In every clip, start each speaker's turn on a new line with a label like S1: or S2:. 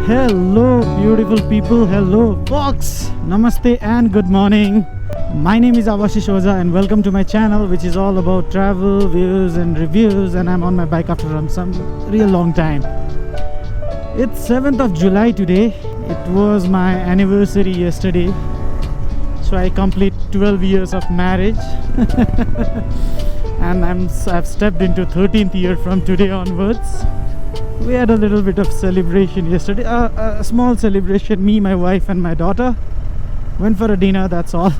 S1: Hello beautiful people, hello folks, namaste and good morning. My name is Avashish Oza and welcome to my channel, which is all about travel, views and reviews, and I'm on my bike after some real long time. It's 7th of July today. It was my anniversary yesterday, so I complete 12 years of marriage and I've stepped into 13th year from today onwards. We had a little bit of celebration yesterday, a small celebration. Me, my wife and my daughter went for a dinner, that's all.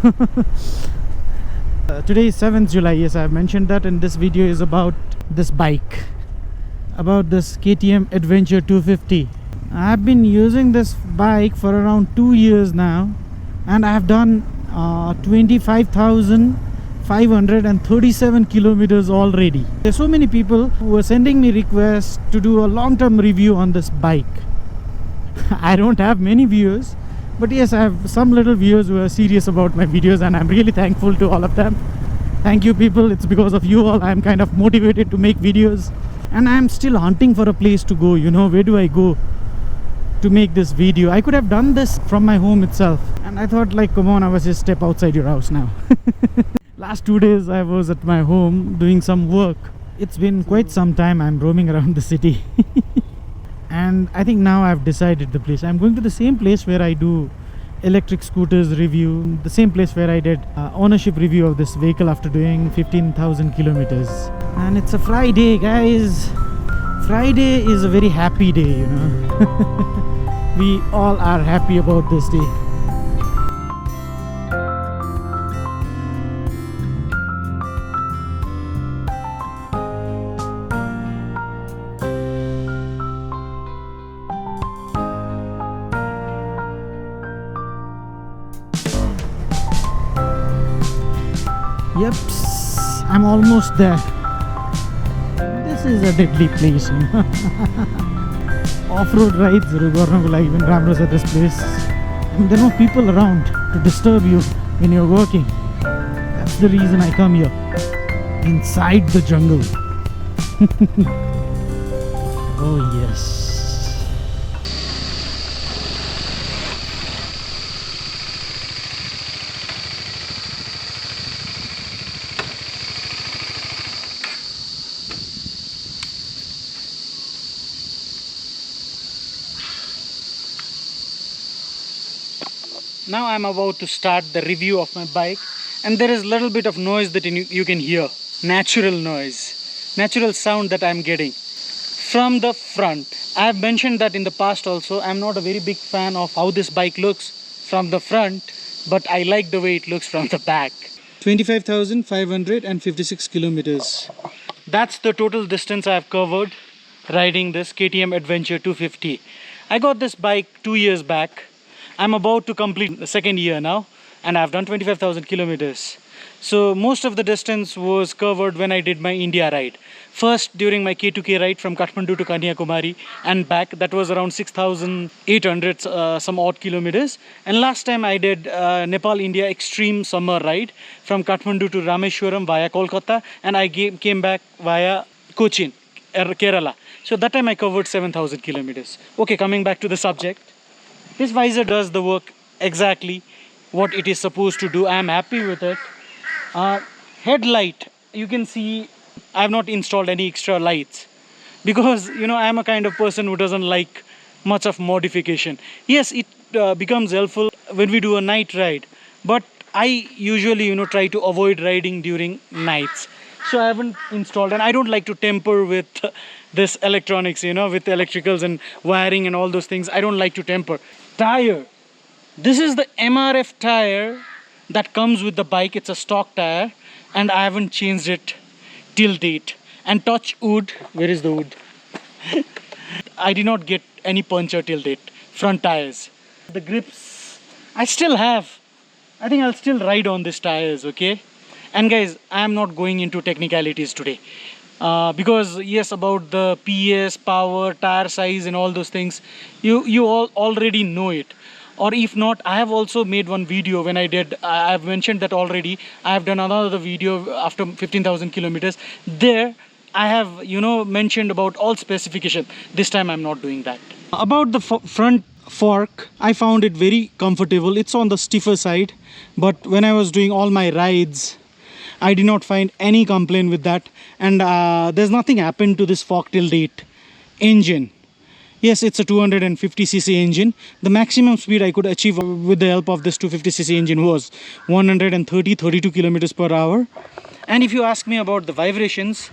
S1: Today is 7th July, yes, I have mentioned that, and this video is about this bike, about this KTM Adventure 250. I have been using this bike for around 2 years now, and I have done 25,537 kilometers already. There's so many people who are sending me requests to do a long-term review on this bike. I don't have many viewers, but yes, I have some little viewers who are serious about my videos, and I'm really thankful to all of them. Thank you people, it's because of you all I'm kind of motivated to make videos, and I'm still hunting for a place to go. You know, where do I go to make this video? I could have done this from my home itself, and I thought, like, come on, I was just step outside your house now. Last 2 days I was at my home doing some work. It's been quite some time I'm roaming around the city. And I think now I've decided the place. I'm going to the same place where I do electric scooters review, the same place where I did ownership review of this vehicle after doing 15,000 kilometers. And it's a Friday, guys. Friday is a very happy day, you know. We all are happy about this day. Yep, I'm almost there. This is a deadly place, you know. Off-road rides, even ramros at this place. And there are no people around to disturb you when you're working. That's the reason I come here, inside the jungle. Oh yes. Now I'm about to start the review of my bike, and there is a little bit of noise that you can hear. Natural noise, natural sound that I'm getting from the front. I have mentioned that in the past also. I'm not a very big fan of how this bike looks from the front, but I like the way it looks from the back. 25,556 kilometers. That's the total distance I have covered riding this KTM Adventure 250. I got this bike 2 years back. I'm about to complete the second year now, and I've done 25,000 kilometers. So most of the distance was covered when I did my India ride. First, during my K2K ride from Kathmandu to Kanyakumari and back, that was around 6,800 some odd kilometers. And last time I did Nepal India extreme summer ride from Kathmandu to Rameshwaram via Kolkata, and I came back via Cochin, Kerala. So that time I covered 7,000 kilometers. Okay, coming back to the subject. This visor does the work exactly what it is supposed to do. I am happy with it. Headlight, you can see I have not installed any extra lights because, you know, I am a kind of person who doesn't like much of modification. Yes, it becomes helpful when we do a night ride, but I usually, you know, try to avoid riding during nights. So I haven't installed, and I don't like to tamper with this electronics, you know, with electricals and wiring and all those things. I don't like to tamper. Tire. This is the MRF tire that comes with the bike. It's a stock tire, and I haven't changed it till date. And touch wood. Where is the wood? I did not get any puncture till date. Front tires. The grips I still have. I think I'll still ride on these tires, okay? And guys, I am not going into technicalities today. Because yes, about the PS, power, tire size and all those things, you all already know it. Or if not, I have also made one video when I have mentioned that already. I have done another video after 15,000 kilometers. There I have, you know, mentioned about all specification. This time I'm not doing that. About the front fork, I found it very comfortable. It's on the stiffer side, but when I was doing all my rides, I did not find any complaint with that. And there's nothing happened to this fork till date. Engine, yes, it's a 250cc engine. The maximum speed I could achieve with the help of this 250cc engine was 132 kilometers per hour. And if you ask me about the vibrations,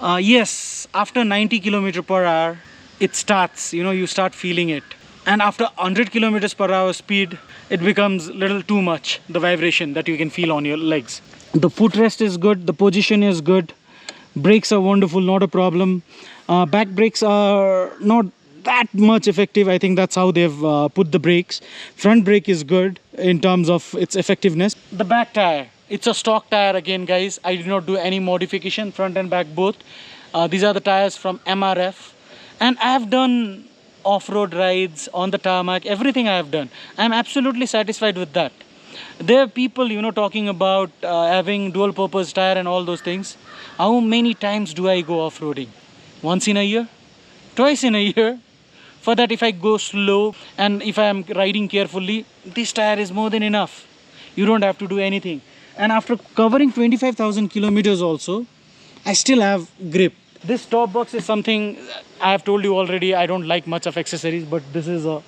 S1: yes, after 90 kilometers per hour, it starts, you start feeling it. And after 100 kilometers per hour speed, it becomes a little too much, the vibration that you can feel on your legs. The footrest is good, the position is good, brakes are wonderful, not a problem. Back brakes are not that much effective. I think that's how they've put the brakes. Front brake is good in terms of its effectiveness. The back tire, it's a stock tire again, guys. I did not do any modification, front and back both. These are the tires from MRF, and I have done off-road rides on the tarmac, everything I have done. I'm absolutely satisfied with that. There are people, talking about having dual purpose tire and all those things. How many times do I go off-roading? Once in a year? Twice in a year? For that, if I go slow and if I am riding carefully, this tire is more than enough. You don't have to do anything. And after covering 25,000 kilometers also, I still have grip. This top box is something I have told you already. I don't like much of accessories, but this is a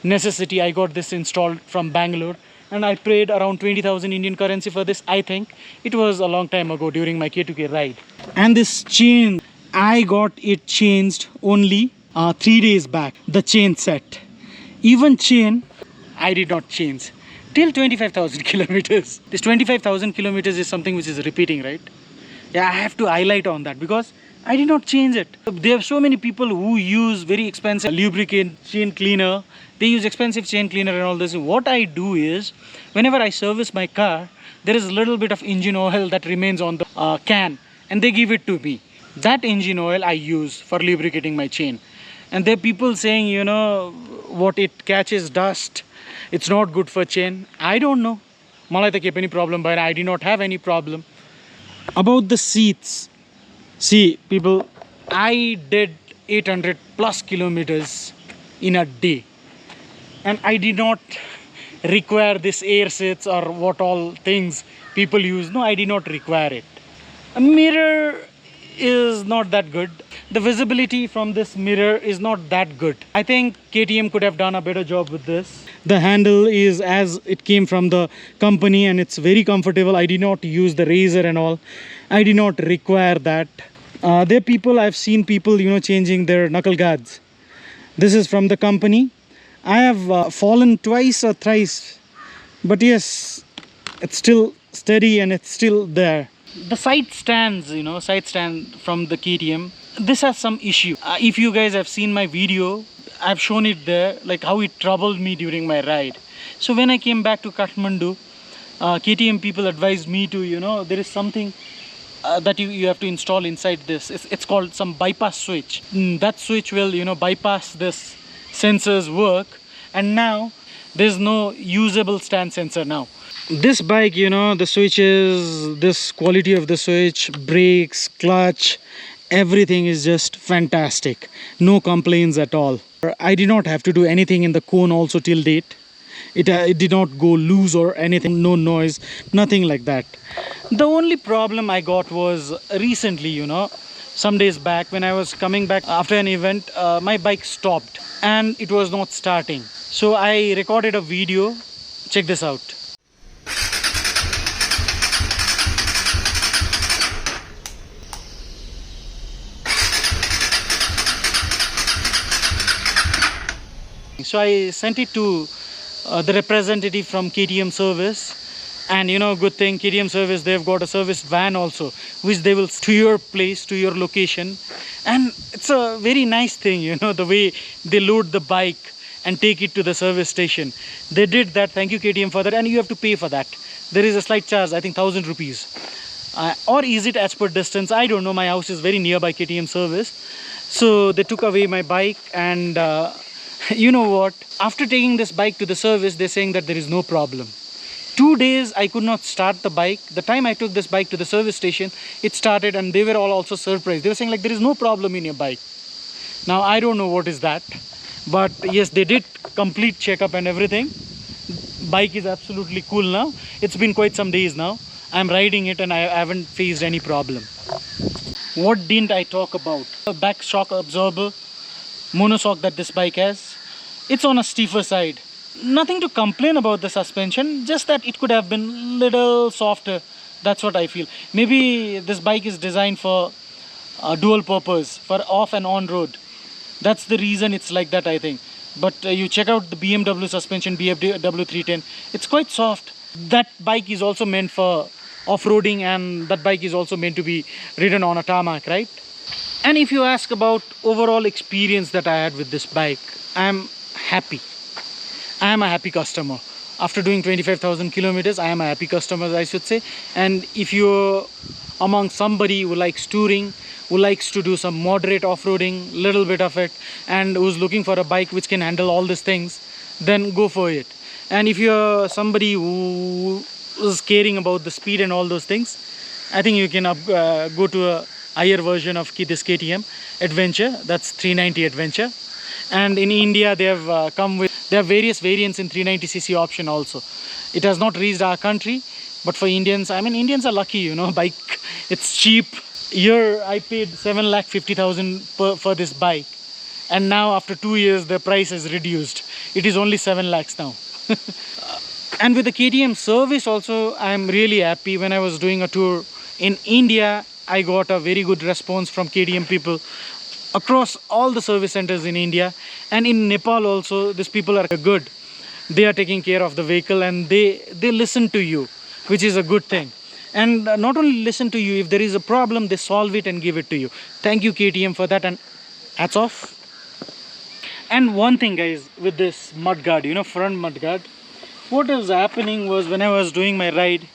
S1: necessity. I got this installed from Bangalore, and I paid around 20,000 Indian currency for this. I think it was a long time ago during my K2K ride. And this chain, I got it changed only 3 days back. The chain set, even chain, I did not change till 25,000 kilometers. This 25,000 kilometers is something which is repeating, right? Yeah, I have to highlight on that because I did not change it. There are so many people who use very expensive lubricant, chain cleaner. They use expensive chain cleaner and all this. What I do is, whenever I service my car, there is a little bit of engine oil that remains on the can, and they give it to me. That engine oil I use for lubricating my chain. And there are people saying, what, it catches dust. It's not good for chain. I don't know. Malai ta keep any problem, but I did not have any problem. About the seats. See, people, I did 800 plus kilometers in a day. And I did not require this air seats or what all things people use. No, I did not require it. A mirror is not that good. The visibility from this mirror is not that good. I think KTM could have done a better job with this. The handle is as it came from the company and it's very comfortable. I did not use the razor and all. I did not require that. There are people, I've seen people, changing their knuckle guards. This is from the company. I have fallen twice or thrice, but yes, it's still steady and it's still there. The side stands, side stand from the KTM, this has some issue. If you guys have seen my video, I've shown it there, like how it troubled me during my ride. So when I came back to Kathmandu, KTM people advised me to, there is something that you have to install inside this. It's called some bypass switch. That switch will, bypass this sensor's work, and now there's no usable stand sensor now. This bike, the switches, this quality of the switch, brakes, clutch, everything is just fantastic. No complaints at all. I did not have to do anything in the cone also till date. It did not go loose or anything, no noise, nothing like that. The only problem I got was recently, some days back when I was coming back after an event, my bike stopped and it was not starting. So I recorded a video. Check this out. So I sent it to the representative from KTM service, and good thing, KTM service, they've got a service van also, which they will to your place, to your location. And it's a very nice thing, the way they load the bike and take it to the service station. They did that. Thank you KTM for that, and you have to pay for that. There is a slight charge, I think 1,000 rupees. Or is it as per distance? I don't know. My house is very nearby KTM service. So they took away my bike, and you know what? After taking this bike to the service, they're saying that there is no problem. 2 days I could not start the bike. The time I took this bike to the service station, it started, and they were all also surprised. They were saying like, there is no problem in your bike. Now I don't know what is that. But yes, they did complete checkup and everything. Bike is absolutely cool now. It's been quite some days now. I'm riding it and I haven't faced any problem. What didn't I talk about? A back shock absorber monoshock that this bike has. It's on a stiffer side. Nothing to complain about the suspension, just that it could have been little softer. That's what I feel. Maybe this bike is designed for dual purpose, for off and on road. That's the reason it's like that, I think. But you check out the BMW suspension, BMW 310. It's quite soft. That bike is also meant for off-roading, and that bike is also meant to be ridden on a tarmac, right? And if you ask about overall experience that I had with this bike, I'm happy. I am a happy customer. After doing 25,000 kilometers, I am a happy customer, I should say. And if you're among somebody who likes touring, who likes to do some moderate off-roading, little bit of it, and who's looking for a bike which can handle all these things, then go for it. And if you're somebody who is caring about the speed and all those things, I think you can go to a higher version of this KTM Adventure. That's 390 Adventure. And in India, they have there are various variants in 390cc option also. It has not reached our country, but for Indians, I mean, Indians are lucky, you know, bike, it's cheap. Here I paid 7,50,000 for this bike, and now after 2 years the price is reduced. It is only 7 lakhs now. And with the KTM service also, I'm really happy. When I was doing a tour in India, I got a very good response from KTM people across all the service centers in India. And in Nepal also, these people are good. They are taking care of the vehicle, and they listen to you, which is a good thing. And not only listen to you, if there is a problem, they solve it and give it to you. Thank you, KTM, for that, and hats off. And one thing, guys, with this mudguard, you know, front mudguard, what was happening was, when I was doing my ride,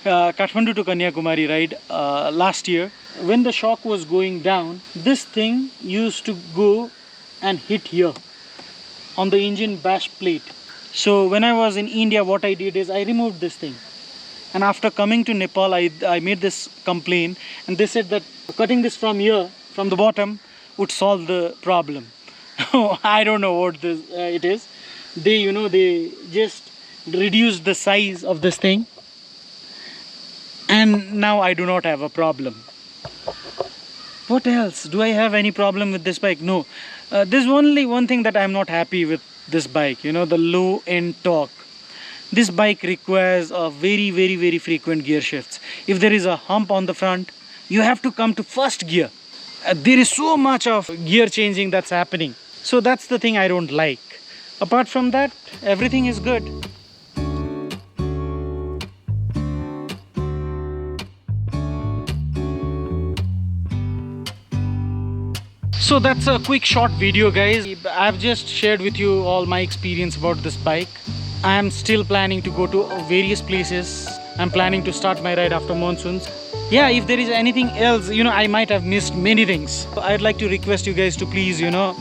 S1: Kathmandu to Kanyakumari ride last year, when the shock was going down, this thing used to go and hit here on the engine bash plate. So when I was in India, what I did is I removed this thing. And after coming to Nepal, I made this complaint, and they said that cutting this from here, from the bottom, would solve the problem. I don't know what this it is. They, you know, they just reduced the size of this thing, and now I do not have a problem. What else? Do I have any problem with this bike? No. There's only one thing that I'm not happy with this bike, you know, the low end torque. This bike requires a very frequent gear shifts. If there is a hump on the front, you have to come to first gear. There is so much of gear changing that's happening. So that's the thing I don't like. Apart from that, everything is good. So that's a quick short video, guys. I've just shared with you all my experience about this bike. I am still planning to go to various places. I'm planning to start my ride after monsoons. Yeah, if there is anything else, you know, I might have missed many things. I'd like to request you guys to please, you know,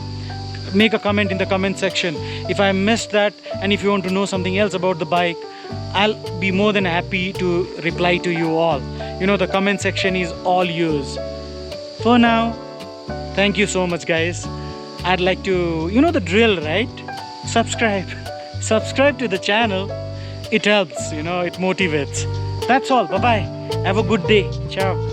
S1: make a comment in the comment section if I missed that, and if you want to know something else about the bike, I'll be more than happy to reply to you all. You know, the comment section is all yours. For now, thank you so much, guys. I'd like to, you know the drill, right? Subscribe to the channel. It helps, you know, it motivates. That's all. Bye bye. Have a good day. Ciao.